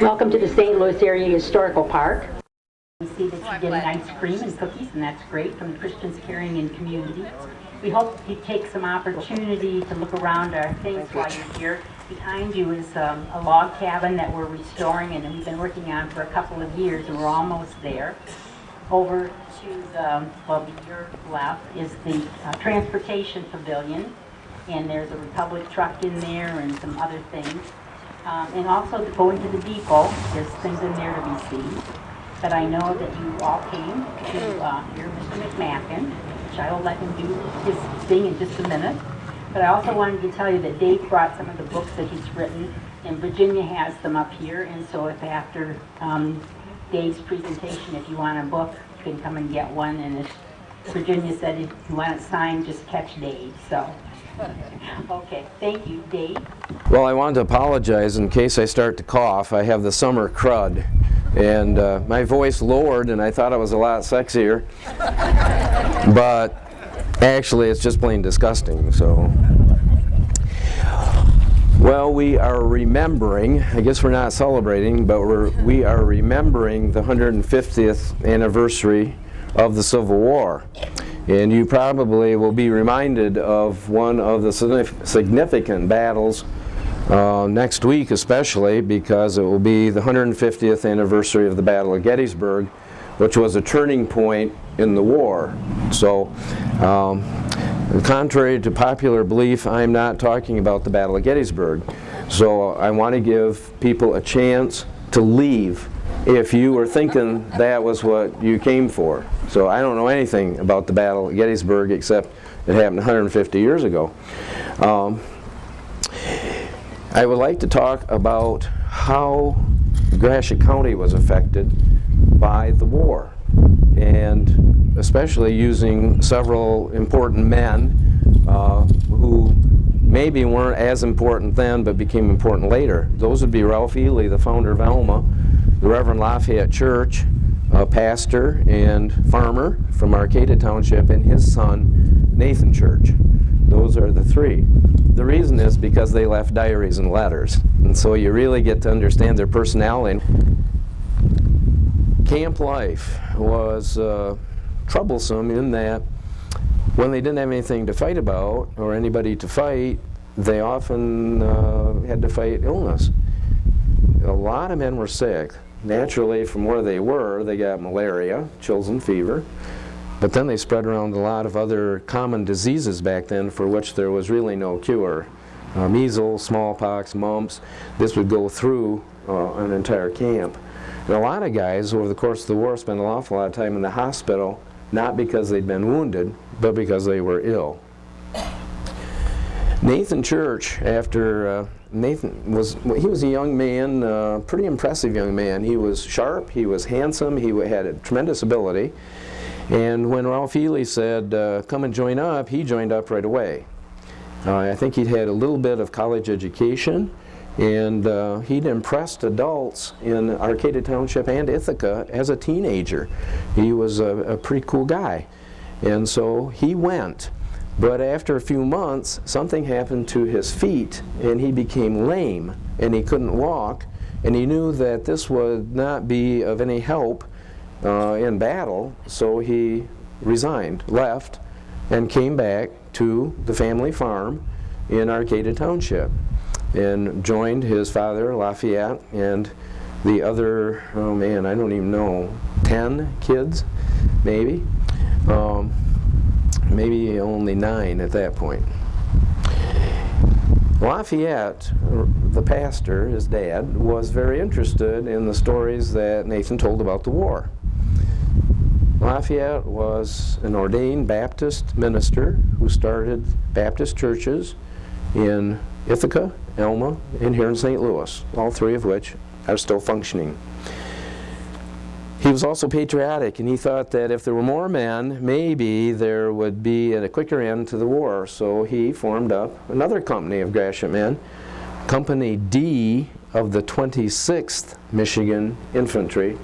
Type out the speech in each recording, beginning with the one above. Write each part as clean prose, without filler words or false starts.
Welcome to the St. Louis Area Historical Park. We see that you're getting ice cream and cookies, and that's great, from the Christians Caring in Community. We hope you take some opportunity to look around our things while you're here. Behind you is a log cabin that we're restoring and we've been working on for a couple of years, and we're almost there. Over to your left is the transportation pavilion, and there's a Republic truck in there and some other things. And also to go into the depot, there's things in there to be seen. But I know that you all came to hear Mr. McMacken, which I will let him do his thing in just a minute. But I also wanted to tell you that Dave brought some of the books that he's written, and Virginia has them up here. And so if after Dave's presentation, if you want a book, you can come and get one. And as Virginia said, if you want it signed, just catch Dave. So, okay, thank you, Dave. Well, I want to apologize in case I start to cough. I have the summer crud, and my voice lowered, and I thought I was a lot sexier. But actually, it's just plain disgusting. So, well, we are remembering. I guess we're not celebrating, but we are remembering the 150th anniversary of the Civil War. And you probably will be reminded of one of the significant battles next week, especially because it will be the 150th anniversary of the Battle of Gettysburg, which was a turning point in the war. So, contrary to popular belief, I'm not talking about the Battle of Gettysburg. So I want to give people a chance to leave if you were thinking that was what you came for. So I don't know anything about the Battle of Gettysburg except it happened 150 years ago. I would like to talk about how Gratiot County was affected by the war, and especially using several important men who maybe weren't as important then but became important later. Those would be Ralph Ely, the founder of Alma, the Reverend Lafayette Church, a pastor and farmer from Arcata Township, and his son, Nathan Church. Those are the three. The reason is because they left diaries and letters, and so you really get to understand their personality. Camp life was troublesome in that when they didn't have anything to fight about or anybody to fight, they often had to fight illness. A lot of men were sick. Naturally, from where they were, they got malaria, chills and fever, but then they spread around a lot of other common diseases back then for which there was really no cure. Measles, smallpox, mumps, this would go through an entire camp. And a lot of guys over the course of the war spent an awful lot of time in the hospital, not because they'd been wounded, but because they were ill. Nathan Church, after Nathan was a young man, pretty impressive young man. He was sharp, he was handsome, he had a tremendous ability. And when Ralph Ely said, come and join up, he joined up right away. I think he'd had a little bit of college education, and he'd impressed adults in Arcata Township and Ithaca as a teenager. He was a pretty cool guy. And so he went. But after a few months, something happened to his feet, and he became lame, and he couldn't walk, and he knew that this would not be of any help in battle, so he resigned, left, and came back to the family farm in Arcata Township, and joined his father, Lafayette, and the other, oh man, I don't even know, 10 kids, maybe? Maybe only 9 at that point. Lafayette, the pastor, his dad, was very interested in the stories that Nathan told about the war. Lafayette was an ordained Baptist minister who started Baptist churches in Ithaca, Alma, and here in St. Louis, all three of which are still functioning. He was also patriotic, and he thought that if there were more men, maybe there would be a quicker end to the war. So he formed up another company of Gratiot men, Company D of the 26th Michigan Infantry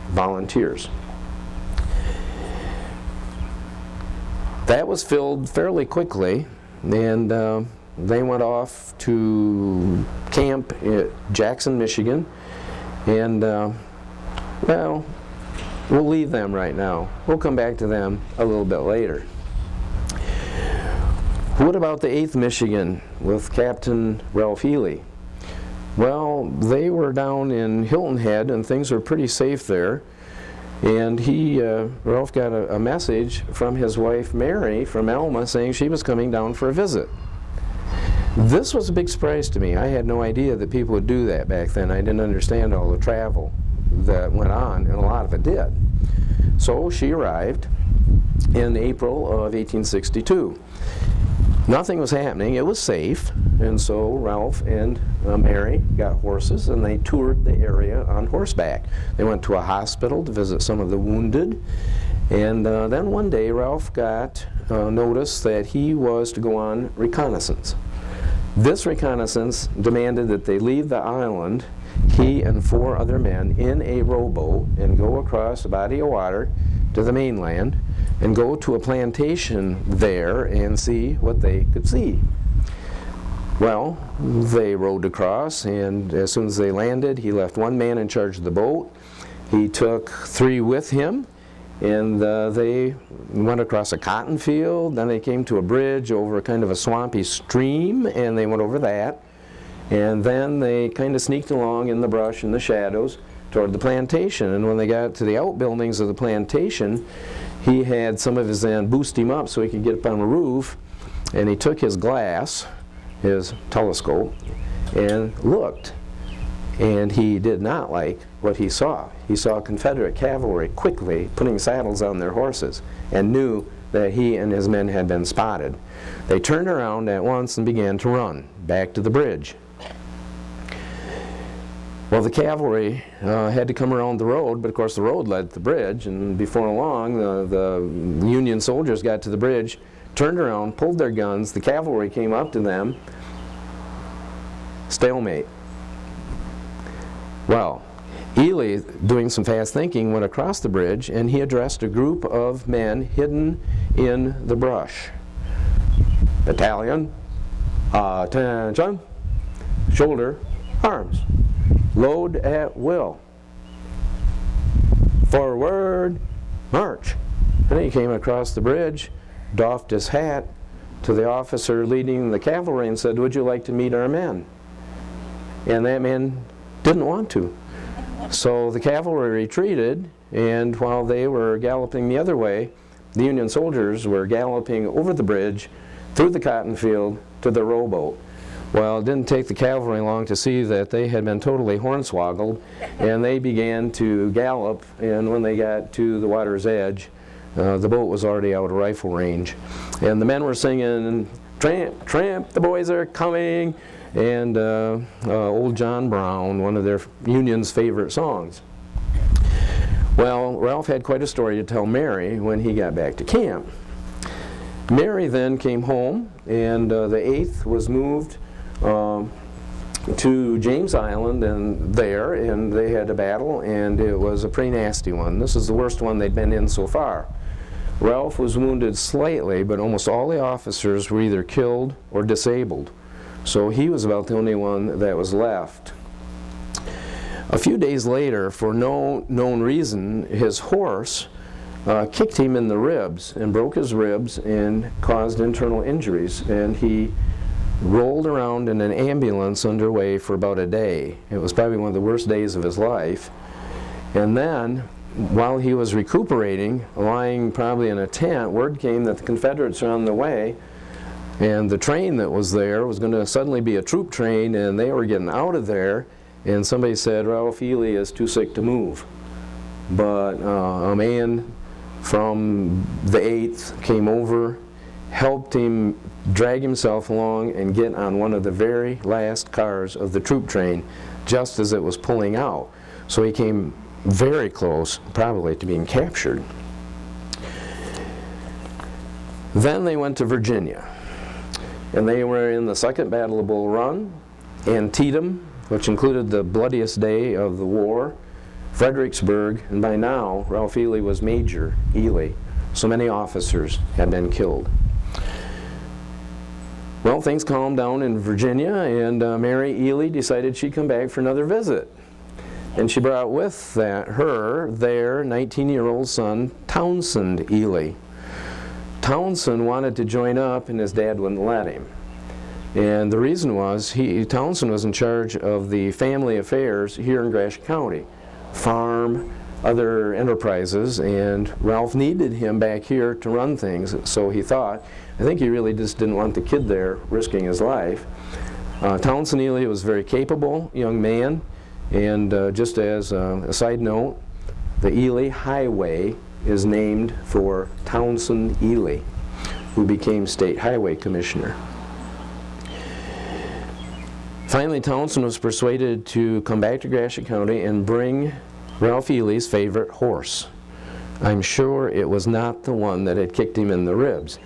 Volunteers. That was filled fairly quickly, and they went off to camp at Jackson, Michigan, And, well, we'll leave them right now. We'll come back to them a little bit later. What about the 8th Michigan with Captain Ralph Ely? Well, they were down in Hilton Head, and things were pretty safe there. And Ralph got a message from his wife Mary from Alma saying she was coming down for a visit. This was a big surprise to me. I had no idea that people would do that back then. I didn't understand all the travel that went on, and a lot of it did. So she arrived in April of 1862. Nothing was happening. It was safe, and so Ralph and Mary got horses, and they toured the area on horseback. They went to a hospital to visit some of the wounded, and then one day Ralph got notice that he was to go on reconnaissance. This reconnaissance demanded that they leave the island, he and 4 other men, in a rowboat and go across a body of water to the mainland and go to a plantation there and see what they could see. Well, they rowed across, and as soon as they landed, he left 1 man in charge of the boat. He took 3 with him, and they went across a cotton field. Then they came to a bridge over a kind of a swampy stream, and they went over that. And then they kind of sneaked along in the brush and the shadows toward the plantation. And when they got to the outbuildings of the plantation, he had some of his men boost him up so he could get up on the roof, and he took his glass, his telescope, and looked. And he did not like what he saw. He saw Confederate cavalry quickly putting saddles on their horses and knew that he and his men had been spotted. They turned around at once and began to run back to the bridge. Well, the cavalry had to come around the road, but of course the road led to the bridge, and before long the Union soldiers got to the bridge, turned around, pulled their guns, the cavalry came up to them. Stalemate. Well, Ely, doing some fast thinking, went across the bridge, and he addressed a group of men hidden in the brush. Battalion, attention, shoulder, arms. Load at will. Forward, march. And he came across the bridge, doffed his hat to the officer leading the cavalry and said, "Would you like to meet our men?" And that man didn't want to. So the cavalry retreated, and while they were galloping the other way, the Union soldiers were galloping over the bridge, through the cotton field, to the rowboat. Well, it didn't take the cavalry long to see that they had been totally hornswoggled, and they began to gallop, and when they got to the water's edge, the boat was already out of rifle range. And the men were singing, "Tramp, tramp, the boys are coming," and Old John Brown, one of their Union's favorite songs. Well, Ralph had quite a story to tell Mary when he got back to camp. Mary then came home, and the 8th was moved to James Island, and they had a battle, and it was a pretty nasty one. This is the worst one they'd been in so far. Ralph was wounded slightly, but almost all the officers were either killed or disabled. So he was about the only one that was left. A few days later, for no known reason, his horse kicked him in the ribs and broke his ribs and caused internal injuries, and he rolled around in an ambulance underway for about a day. It was probably one of the worst days of his life. And then, while he was recuperating, lying probably in a tent, word came that the Confederates were on the way, and the train that was there was going to suddenly be a troop train, and they were getting out of there, and somebody said, "Ralph Ely is too sick to move." But a man from the 8th came over, helped him drag himself along and get on one of the very last cars of the troop train just as it was pulling out. So he came very close, probably, to being captured. Then they went to Virginia, and they were in the Second Battle of Bull Run, Antietam, which included the bloodiest day of the war, Fredericksburg, and by now Ralph Ely was Major Ely. So many officers had been killed. Well, things calmed down in Virginia, and Mary Ely decided she'd come back for another visit. And she brought with their 19-year-old son, Townsend Ely. Townsend wanted to join up, and his dad wouldn't let him. And the reason was, Townsend was in charge of the family affairs here in Gratiot County, farm, other enterprises, and Ralph needed him back here to run things, so he thought. I think he really just didn't want the kid there risking his life. Townsend Ely was a very capable young man, and just as a side note, the Ely Highway is named for Townsend Ely, who became State Highway Commissioner. Finally, Townsend was persuaded to come back to Gratiot County and bring Ralph Ely's favorite horse. I'm sure it was not the one that had kicked him in the ribs.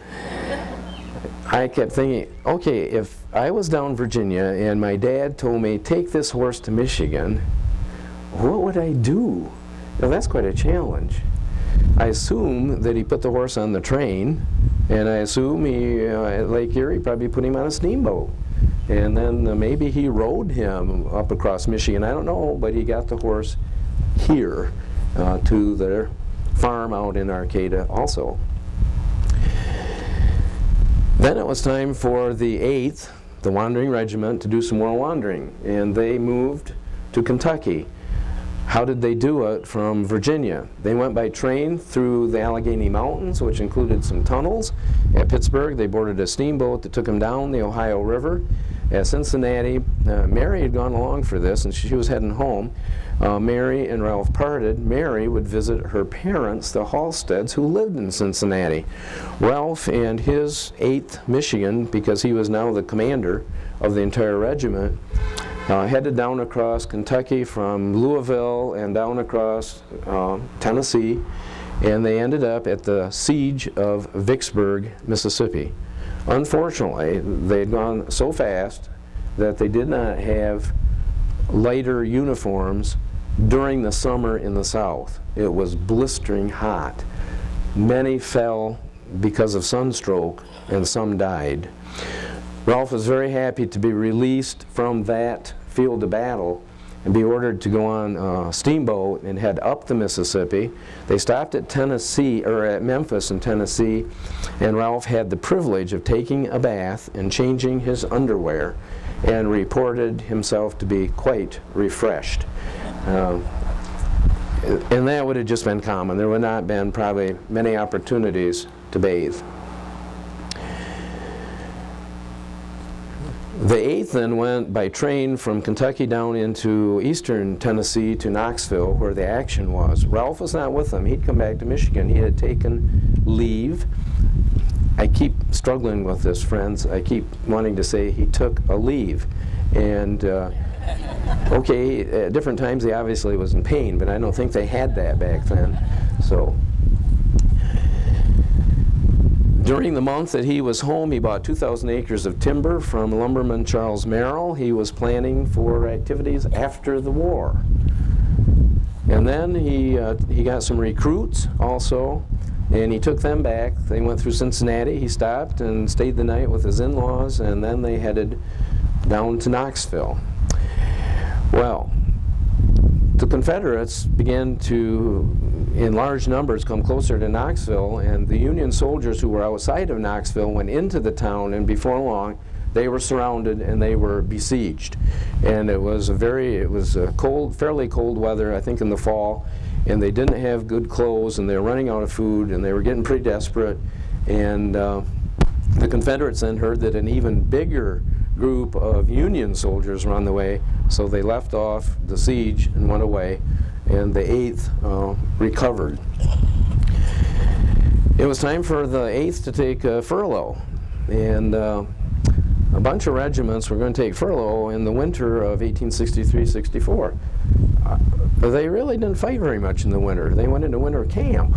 I kept thinking, okay, if I was down in Virginia and my dad told me, take this horse to Michigan, what would I do? Now, that's quite a challenge. I assume that he put the horse on the train, and I assume he, at Lake Erie, probably put him on a steamboat. And then maybe he rode him up across Michigan. I don't know, but he got the horse here to their farm out in Arcata also. Then it was time for the 8th, the Wandering Regiment, to do some more wandering, and they moved to Kentucky. How did they do it from Virginia? They went by train through the Allegheny Mountains, which included some tunnels. At Pittsburgh, they boarded a steamboat that took them down the Ohio River. At Cincinnati, Mary had gone along for this, and she was heading home. Mary and Ralph parted. Mary would visit her parents, the Halsteads, who lived in Cincinnati. Ralph and his 8th Michigan, because he was now the commander of the entire regiment, headed down across Kentucky from Louisville and down across Tennessee, and they ended up at the siege of Vicksburg, Mississippi. Unfortunately, they had gone so fast that they did not have lighter uniforms during the summer in the South. It was blistering hot. Many fell because of sunstroke, and some died. Ralph was very happy to be released from that field of battle and be ordered to go on a steamboat and head up the Mississippi. They stopped at Tennessee, or at Memphis in Tennessee, and Ralph had the privilege of taking a bath and changing his underwear, and reported himself to be quite refreshed. And that would have just been common. There would not have been probably many opportunities to bathe. The 8th then went by train from Kentucky down into eastern Tennessee to Knoxville, where the action was. Ralph was not with them. He'd come back to Michigan. He had taken leave. I keep struggling with this, friends. I keep wanting to say he took a leave. And okay, at different times he obviously was in pain, but I don't think they had that back then. So during the month that he was home, he bought 2,000 acres of timber from lumberman Charles Merrill. He was planning for activities after the war. And then he got some recruits also, and he took them back. They went through Cincinnati. He stopped and stayed the night with his in-laws, and then they headed down to Knoxville. Well, the Confederates began to, in large numbers, come closer to Knoxville, and the Union soldiers who were outside of Knoxville went into the town, and before long they were surrounded and they were besieged. And it was cold, fairly cold weather, I think in the fall, and they didn't have good clothes, and they were running out of food, and they were getting pretty desperate. And the Confederates then heard that an even bigger group of Union soldiers were on the way, so they left off the siege and went away, and the 8th recovered. It was time for the 8th to take furlough, and a bunch of regiments were going to take furlough in the winter of 1863-64. They really didn't fight very much in the winter. They went into winter camp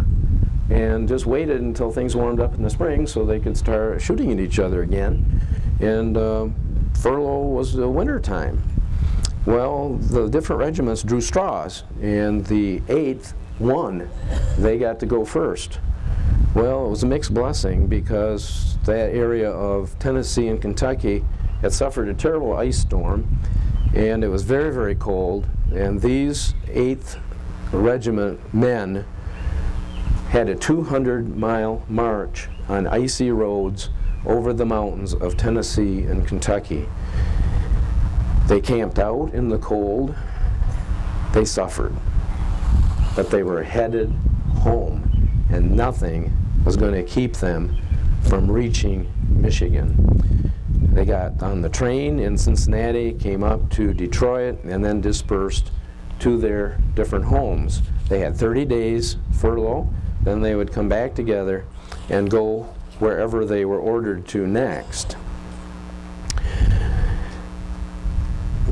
and just waited until things warmed up in the spring so they could start shooting at each other again. And furlough was the winter time. Well, the different regiments drew straws, and the 8th won. They got to go first. Well, it was a mixed blessing because that area of Tennessee and Kentucky had suffered a terrible ice storm, and it was very, very cold, and these 8th Regiment men had a 200-mile march on icy roads over the mountains of Tennessee and Kentucky. They camped out in the cold. They suffered, but they were headed home, and nothing was going to keep them from reaching Michigan. They got on the train in Cincinnati, came up to Detroit, and then dispersed to their different homes. They had 30 days furlough, then they would come back together and go wherever they were ordered to next.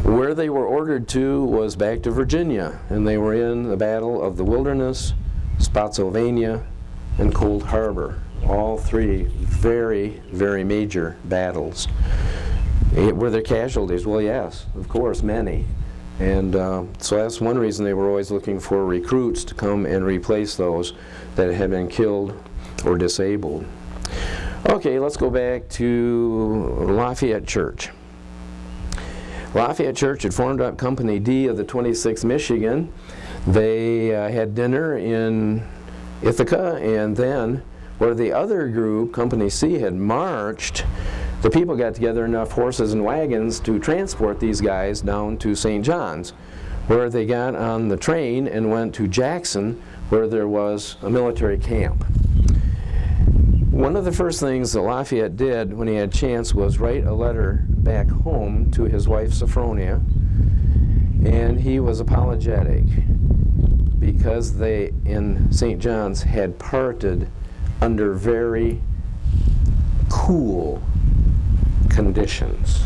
Where they were ordered to was back to Virginia, and they were in the Battle of the Wilderness, Spotsylvania, and Cold Harbor. All three very, very major battles. Were there casualties? Well, yes, of course, many. And so that's one reason they were always looking for recruits to come and replace those that had been killed or disabled. Okay, let's go back to Lafayette Church. Lafayette Church had formed up Company D of the 26th Michigan. They had dinner in Ithaca, and then where the other group, Company C, had marched, the people got together enough horses and wagons to transport these guys down to St. John's, where they got on the train and went to Jackson, where there was a military camp. One of the first things that Lafayette did when he had a chance was write a letter back home to his wife Sophronia, and he was apologetic because they in St. John's had parted under very cool conditions.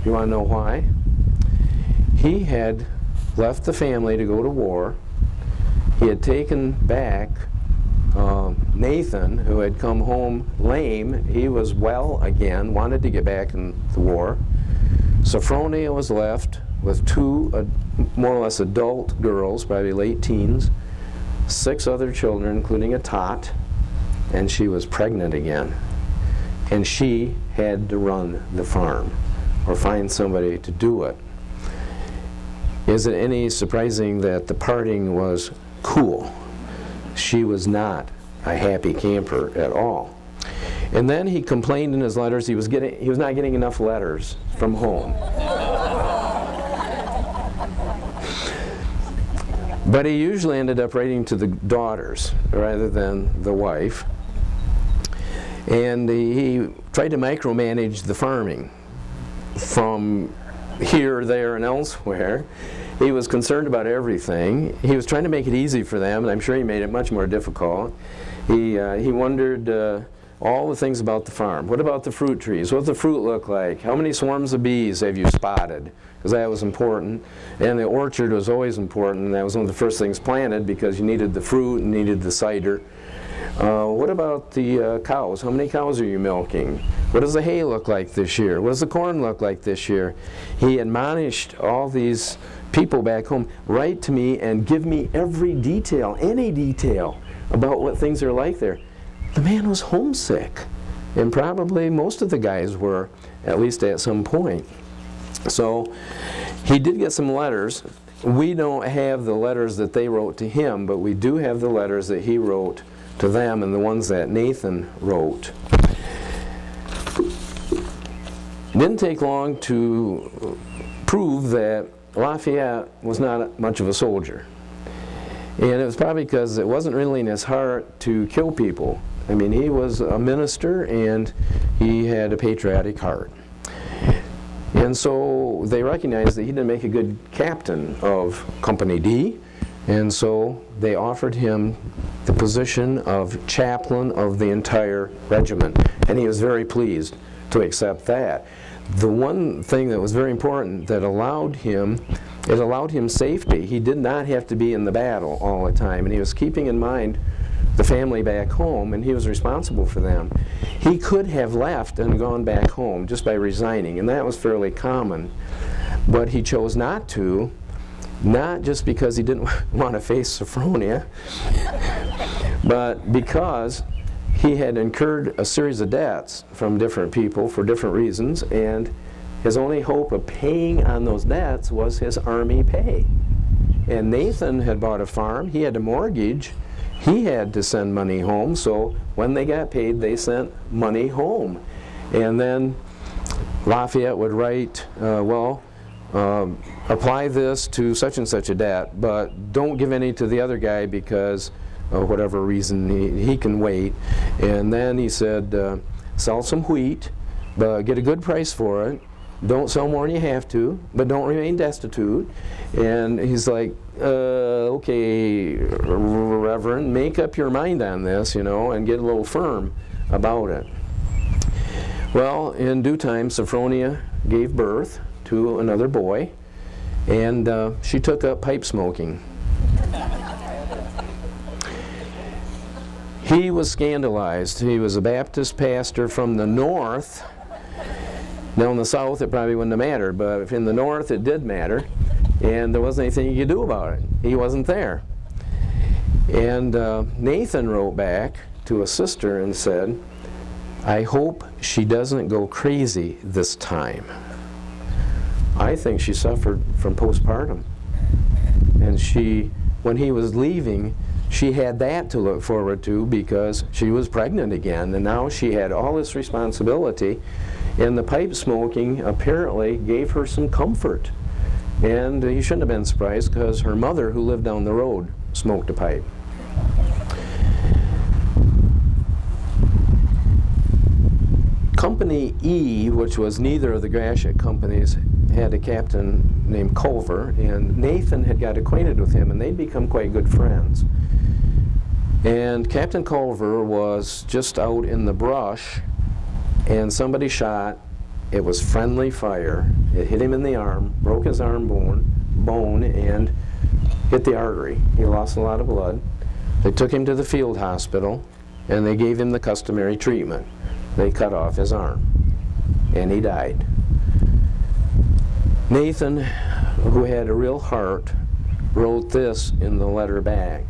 You want to know why? He had left the family to go to war. He had taken back Nathan, who had come home lame. He was well again, wanted to get back in the war. Sophronia was left with two more or less adult girls, probably late teens, 6 other children, including a tot, and she was pregnant again. And she had to run the farm or find somebody to do it. Is it any surprising that the parting was cool? She was not a happy camper at all. And then he complained in his letters he was not getting enough letters from home. But he usually ended up writing to the daughters rather than the wife. And he tried to micromanage the farming from here, there, and elsewhere. He was concerned about everything. He was trying to make it easy for them, and I'm sure he made it much more difficult. He wondered all the things about the farm. What about the fruit trees? What does the fruit look like? How many swarms of bees have you spotted? Because that was important. And the orchard was always important, and that was one of the first things planted because you needed the fruit and needed the cider. What about the cows? How many cows are you milking? What does the hay look like this year? What does the corn look like this year? He admonished all these people back home, write to me and give me every detail, any detail about what things are like there. The man was homesick, and probably most of the guys were, at least at some point. So he did get some letters. We don't have the letters that they wrote to him, but we do have the letters that he wrote to them and the ones that Nathan wrote. It didn't take long to prove that Lafayette was not much of a soldier. And it was probably because it wasn't really in his heart to kill people. I mean, he was a minister and he had a patriotic heart. And so they recognized that he didn't make a good captain of Company D, and so they offered him the position of chaplain of the entire regiment, and he was very pleased to accept that. The one thing that was very important that allowed him safety. He did not have to be in the battle all the time, and he was keeping in mind the family back home, and he was responsible for them. He could have left and gone back home just by resigning, and that was fairly common. But he chose not to, not just because he didn't want to face Sophronia, but because he had incurred a series of debts from different people for different reasons, and His only hope of paying on those debts was his Army pay. And Nathan had bought a farm, he had a mortgage, he had to send money home, so when they got paid, they sent money home. And then Lafayette would write, apply this to such and such a debt, but don't give any to the other guy because of whatever reason he can wait. And then he said, sell some wheat, but get a good price for it. Don't sell more than you have to, but don't remain destitute. And he's like, okay, Reverend, make up your mind on this, you know, and get a little firm about it. Well, in due time, Sophronia gave birth to another boy, and she took up pipe smoking. He was scandalized. He was a Baptist pastor from the north. Now in the south it probably wouldn't have mattered, but in the north it did matter, and there wasn't anything you could do about it. He wasn't there. And Nathan wrote back to a sister and said, I hope she doesn't go crazy this time. I think she suffered from postpartum. And when he was leaving, she had that to look forward to because she was pregnant again, and now she had all this responsibility, and the pipe smoking apparently gave her some comfort. And you shouldn't have been surprised because her mother, who lived down the road, smoked a pipe. Company E, which was neither of the Gratiot companies, had a captain named Culver, and Nathan had got acquainted with him, and they'd become quite good friends. And Captain Culver was just out in the brush, and somebody shot. It was friendly fire. It hit him in the arm, broke his arm bone, and hit the artery. He lost a lot of blood. They took him to the field hospital, and they gave him the customary treatment. They cut off his arm, and he died. Nathan, who had a real heart, wrote this in the letter back.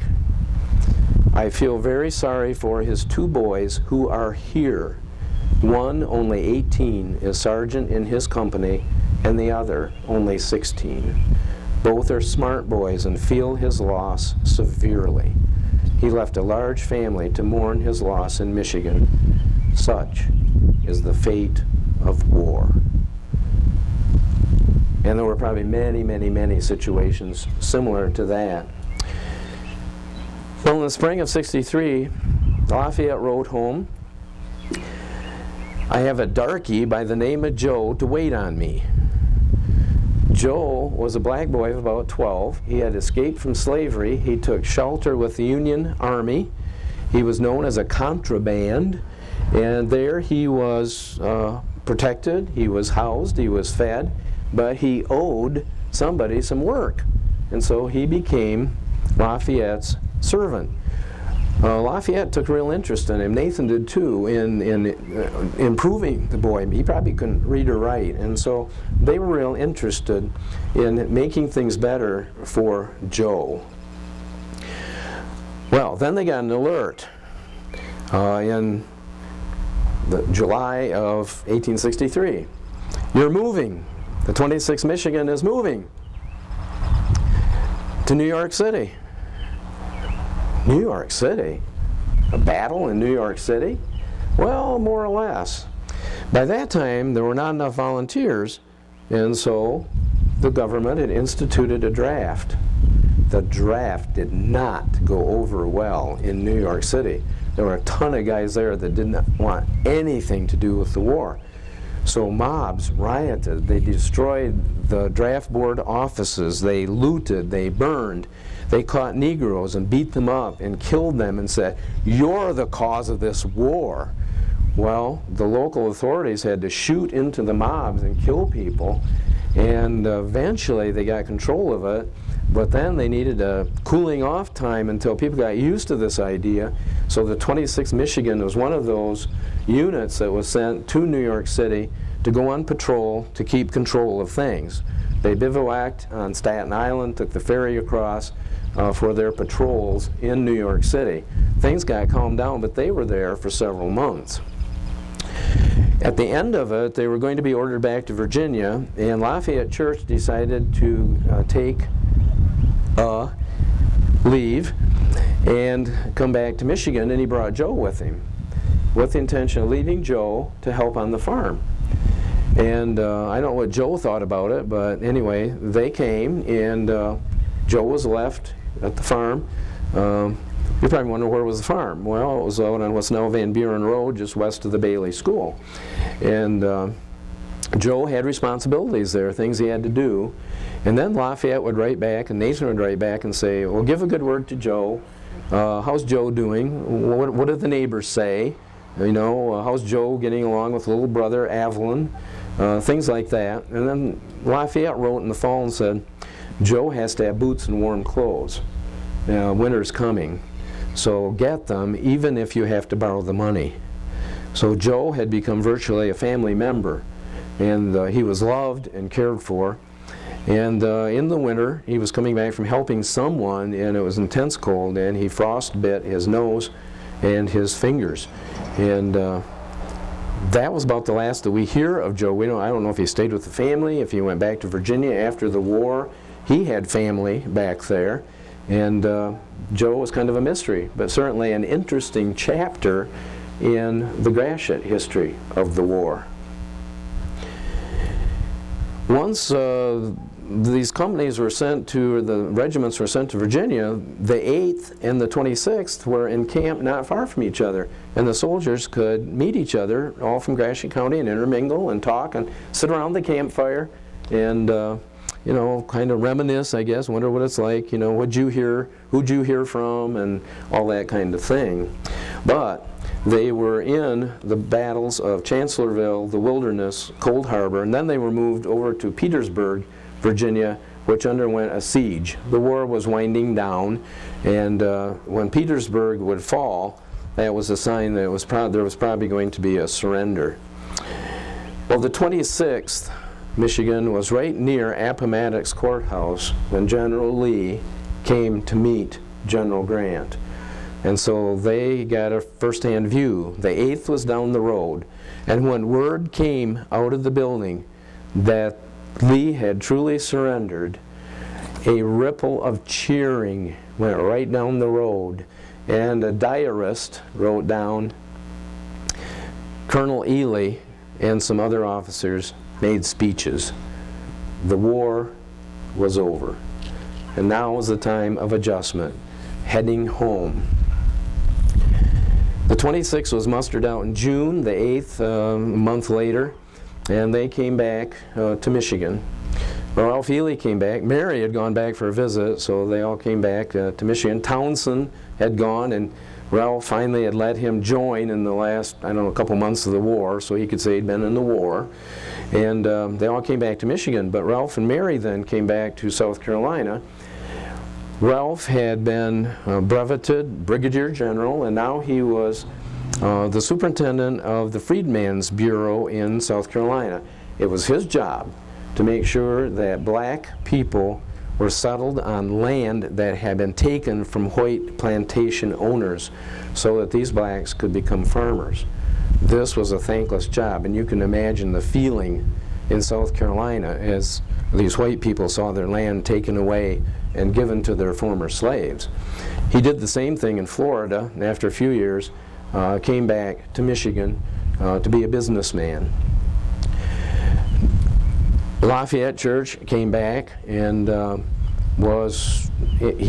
I feel very sorry for his two boys who are here. One, only 18, is sergeant in his company, and the other, only 16. Both are smart boys and feel his loss severely. He left a large family to mourn his loss in Michigan. Such is the fate of war. And there were probably many, many, many situations similar to that. Well, in the spring of '63, Lafayette wrote home, I have a darky by the name of Joe to wait on me. Joe was a black boy of about 12. He had escaped from slavery. He took shelter with the Union Army. He was known as a contraband, and there he was protected, he was housed, he was fed, but he owed somebody some work. And so he became Lafayette's servant. Lafayette took real interest in him. Nathan did too, in improving the boy. He probably couldn't read or write, and so they were real interested in making things better for Joe. Well, then they got an alert in July of 1863. You're moving. The 26th Michigan is moving to New York City. New York City? A battle in New York City? Well, more or less. By that time, there were not enough volunteers, and so the government had instituted a draft. The draft did not go over well in New York City. There were a ton of guys there that did not want anything to do with the war. So mobs rioted. They destroyed the draft board offices. They looted. They burned. They caught Negroes and beat them up and killed them and said, you're the cause of this war. Well, the local authorities had to shoot into the mobs and kill people, and eventually they got control of it, but then they needed a cooling off time until people got used to this idea. So the 26th Michigan was one of those units that was sent to New York City to go on patrol to keep control of things. They bivouacked on Staten Island, took the ferry across for their patrols in New York City. Things got calmed down, but they were there for several months. At the end of it, they were going to be ordered back to Virginia, and Lafayette Church decided to take leave and come back to Michigan, and he brought Joe with him, with the intention of leaving Joe to help on the farm. And I don't know what Joe thought about it, but anyway, they came, and Joe was left at the farm. You probably wonder where was the farm. Well, it was out on what's now Van Buren Road, just west of the Bailey School. And Joe had responsibilities there, things he had to do. And then Lafayette would write back, and Nathan would write back and say, well, give a good word to Joe. How's Joe doing? What did the neighbors say? You know, how's Joe getting along with little brother Evelyn? Things like that. And then Lafayette wrote in the fall and said, Joe has to have boots and warm clothes. Winter's coming, so get them even if you have to borrow the money. So Joe had become virtually a family member, and he was loved and cared for. And in the winter, he was coming back from helping someone, and it was intense cold, and he frostbit his nose and his fingers. And that was about the last that we hear of Joe. I don't know if he stayed with the family, if he went back to Virginia after the war. He had family back there, and Joe was kind of a mystery, but certainly an interesting chapter in the Gratiot history of the war. Once these companies were sent to, the regiments were sent to Virginia, the 8th and the 26th were in camp not far from each other, and the soldiers could meet each other, all from Gratiot County, and intermingle and talk and sit around the campfire and you know, kind of reminisce, I guess, wonder what it's like, you know, what'd you hear, who'd you hear from, and all that kind of thing. But they were in the battles of Chancellorsville, the Wilderness, Cold Harbor, and then they were moved over to Petersburg, Virginia, which underwent a siege. The war was winding down, and when Petersburg would fall, that was a sign that it was there was probably going to be a surrender. Well, the 26th, Michigan, was right near Appomattox Courthouse when General Lee came to meet General Grant. And so they got a first-hand view. The 8th was down the road, and when word came out of the building that Lee had truly surrendered, a ripple of cheering went right down the road, and a diarist wrote down, Colonel Ely and some other officers made speeches. The war was over, and now was the time of adjustment, heading home. The 26th was mustered out in June, the 8th a month later, and they came back to Michigan. Ralph Ely came back. Mary had gone back for a visit, so they all came back to Michigan. Townsend had gone, and Ralph finally had let him join in the last, I don't know, a couple months of the war, so he could say he'd been in the war. And they all came back to Michigan, but Ralph and Mary then came back to South Carolina. Ralph had been breveted Brigadier General, and now he was the superintendent of the Freedmen's Bureau in South Carolina. It was his job to make sure that black people were settled on land that had been taken from white plantation owners so that these blacks could become farmers. This was a thankless job, and you can imagine the feeling in South Carolina as these white people saw their land taken away and given to their former slaves. He did the same thing in Florida, and after a few years came back to Michigan to be a businessman. Lafayette Church came back and he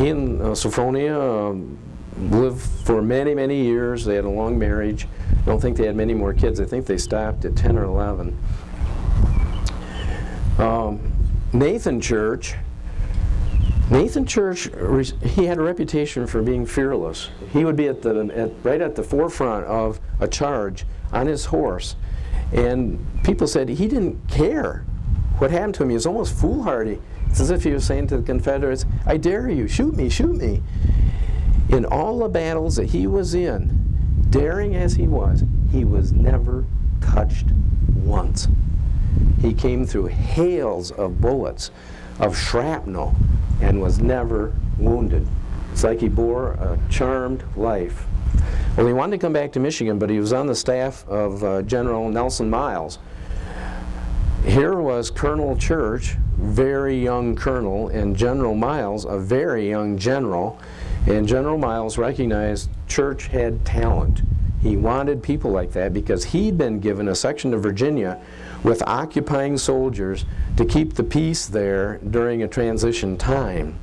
and Sophronia lived for many, many years. They had a long marriage. I don't think they had many more kids. I think they stopped at 10 or 11. Nathan Church, he had a reputation for being fearless. He would be right at the forefront of a charge on his horse, and people said he didn't care what happened to him. He was almost foolhardy. It's as if he was saying to the Confederates, I dare you, shoot me, shoot me. In all the battles that he was in, daring as he was never touched once. He came through hails of bullets, of shrapnel, and was never wounded. It's like he bore a charmed life. Well, he wanted to come back to Michigan, but he was on the staff of General Nelson Miles. Here was Colonel Church, very young colonel, and General Miles, a very young general, and General Miles recognized Church had talent. He wanted people like that because he'd been given a section of Virginia with occupying soldiers to keep the peace there during a transition time.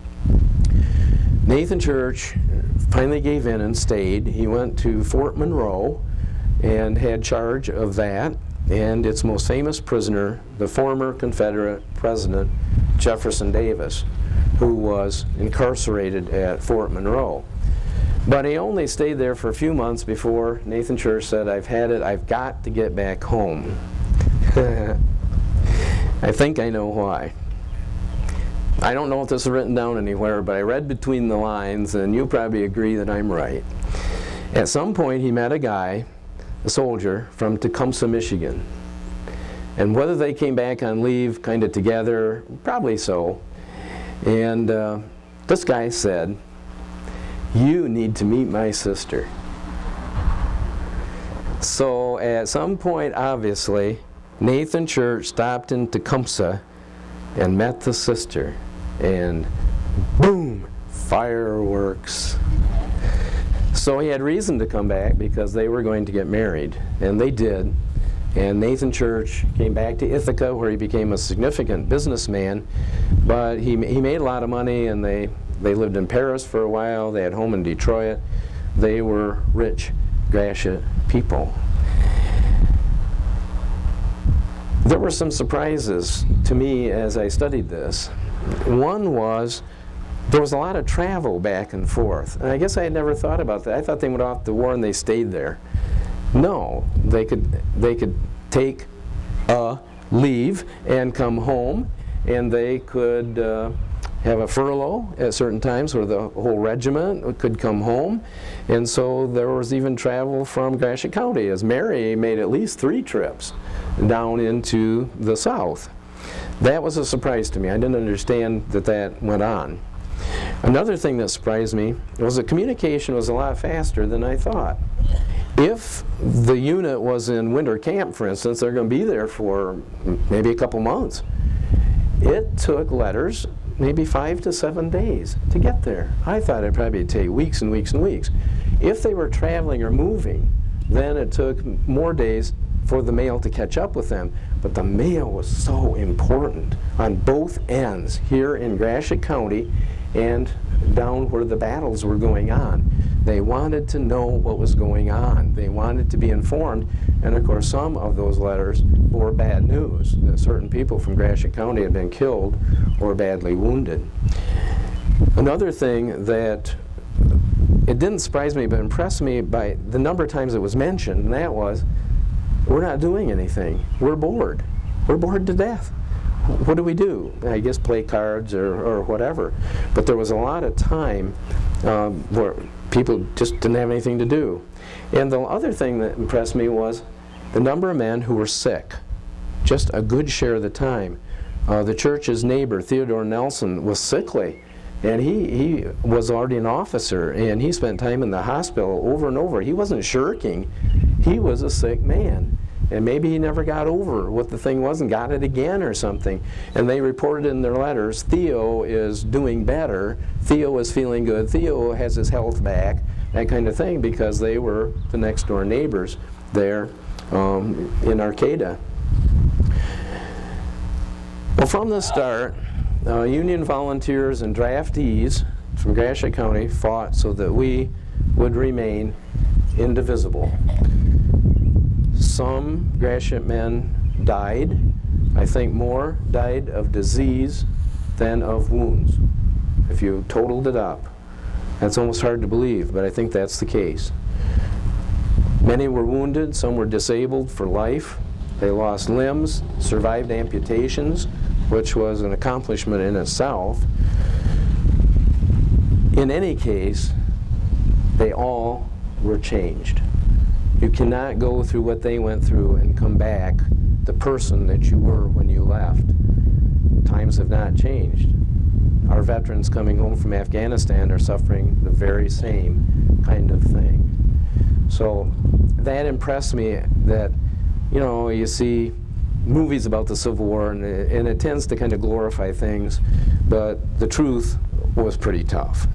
Nathan Church finally gave in and stayed. He went to Fort Monroe and had charge of that, and its most famous prisoner, the former Confederate President Jefferson Davis, who was incarcerated at Fort Monroe. But he only stayed there for a few months before Nathan Church said, "I've had it, I've got to get back home." I think I know why. I don't know if this is written down anywhere, but I read between the lines, and you probably agree that I'm right. At some point he met a guy, a soldier, from Tecumseh, Michigan. And whether they came back on leave kind of together, probably so. And this guy said, "You need to meet my sister." So at some point, obviously, Nathan Church stopped in Tecumseh and met the sister, and boom, fireworks. So he had reason to come back because they were going to get married, and they did. And Nathan Church came back to Ithaca, where he became a significant businessman, but he made a lot of money, and they lived in Paris for a while. They had a home in Detroit. They were rich Gratiot people. There were some surprises to me as I studied this. One was there was a lot of travel back and forth. And I guess I had never thought about that. I thought they went off to war and they stayed there. No, they could take a leave and come home, and they could have a furlough at certain times where the whole regiment could come home. And so there was even travel from Gratiot County, as Mary made at least 3 trips down into the South. That was a surprise to me. I didn't understand that that went on. Another thing that surprised me was that communication was a lot faster than I thought. If the unit was in winter camp, for instance, they're going to be there for maybe a couple months. It took letters maybe 5 to 7 days to get there. I thought it'd probably take weeks and weeks and weeks. If they were traveling or moving, then it took more days for the mail to catch up with them. But the mail was so important on both ends, here in Gratiot County and down where the battles were going on. They wanted to know what was going on. They wanted to be informed, and of course some of those letters bore bad news, that certain people from Gratiot County had been killed or badly wounded. Another thing that it didn't surprise me but impressed me by the number of times it was mentioned, and that was, we're not doing anything. We're bored. We're bored to death. What do we do? I guess play cards or whatever. But there was a lot of time where people just didn't have anything to do. And the other thing that impressed me was the number of men who were sick, just a good share of the time. The church's neighbor, Theodore Nelson, was sickly. And he was already an officer, and he spent time in the hospital over and over. He wasn't shirking. He was a sick man. And maybe he never got over what the thing was and got it again or something. And they reported in their letters, Theo is doing better, Theo is feeling good, Theo has his health back, that kind of thing, because they were the next door neighbors there in Arcata. Well, from the start, Union volunteers and draftees from Gratiot County fought so that we would remain indivisible. Some Gratiot men died. I think more died of disease than of wounds, if you totaled it up. That's almost hard to believe, but I think that's the case. Many were wounded, some were disabled for life. They lost limbs, survived amputations, which was an accomplishment in itself. In any case, they all were changed. You cannot go through what they went through and come back the person that you were when you left. Times have not changed. Our veterans coming home from Afghanistan are suffering the very same kind of thing. So that impressed me that, you know, you see movies about the Civil War and it tends to kind of glorify things, but the truth was pretty tough.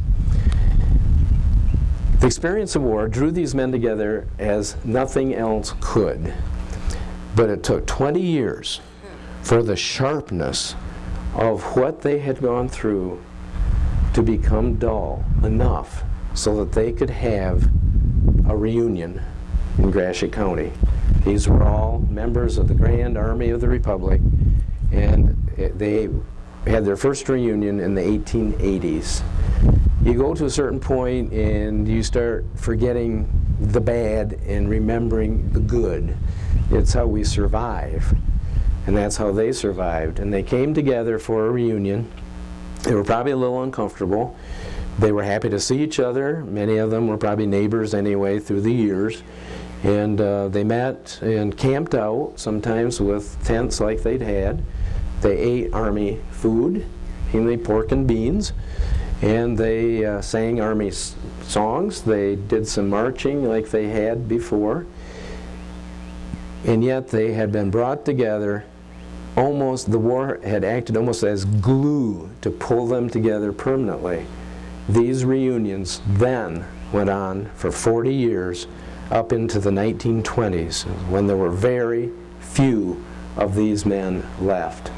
The experience of war drew these men together as nothing else could. But it took 20 years for the sharpness of what they had gone through to become dull enough so that they could have a reunion in Gratiot County. These were all members of the Grand Army of the Republic, and they had their first reunion in the 1880s. You go to a certain point and you start forgetting the bad and remembering the good. It's how we survive, and that's how they survived. And they came together for a reunion. They were probably a little uncomfortable. They were happy to see each other. Many of them were probably neighbors anyway through the years. And they met and camped out, sometimes with tents like they'd had. They ate Army food, mainly pork and beans. And they sang Army songs. They did some marching like they had before. And yet they had been brought together almost, the war had acted almost as glue to pull them together permanently. These reunions then went on for 40 years up into the 1920s, when there were very few of these men left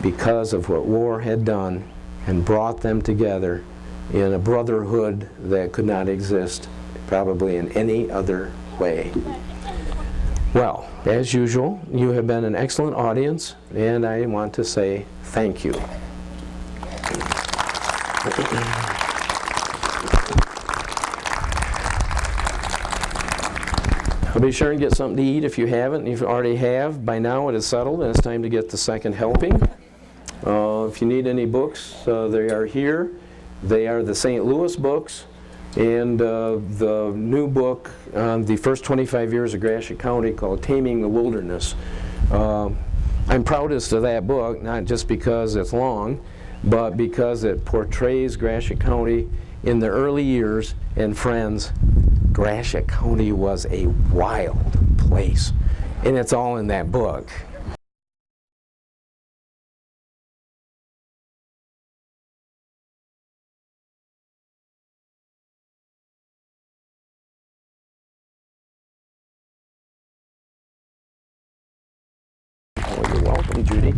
because of what war had done and brought them together in a brotherhood that could not exist probably in any other way. Well, as usual, you have been an excellent audience, and I want to say thank you. I'll be sure and get something to eat if you haven't. If you already have, by now it is settled, and it's time to get the second helping. If you need any books, they are here. They are the St. Louis books, and the new book on the first 25 years of Gratiot County called Taming the Wilderness. I'm proudest of that book, not just because it's long, but because it portrays Gratiot County in the early years. And friends, Gratiot County was a wild place, and it's all in that book. Oh, you're welcome, Judy.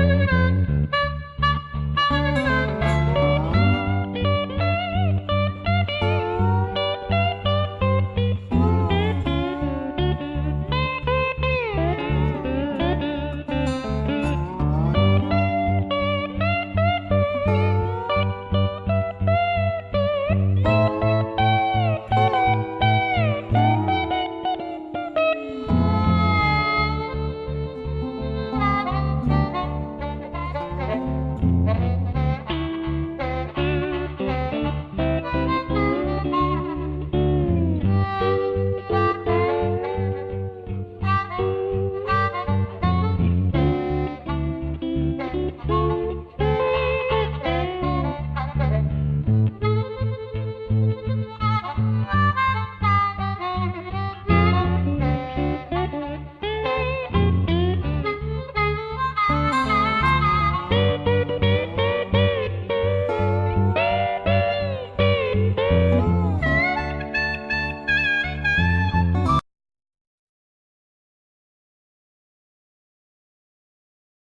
Thank you.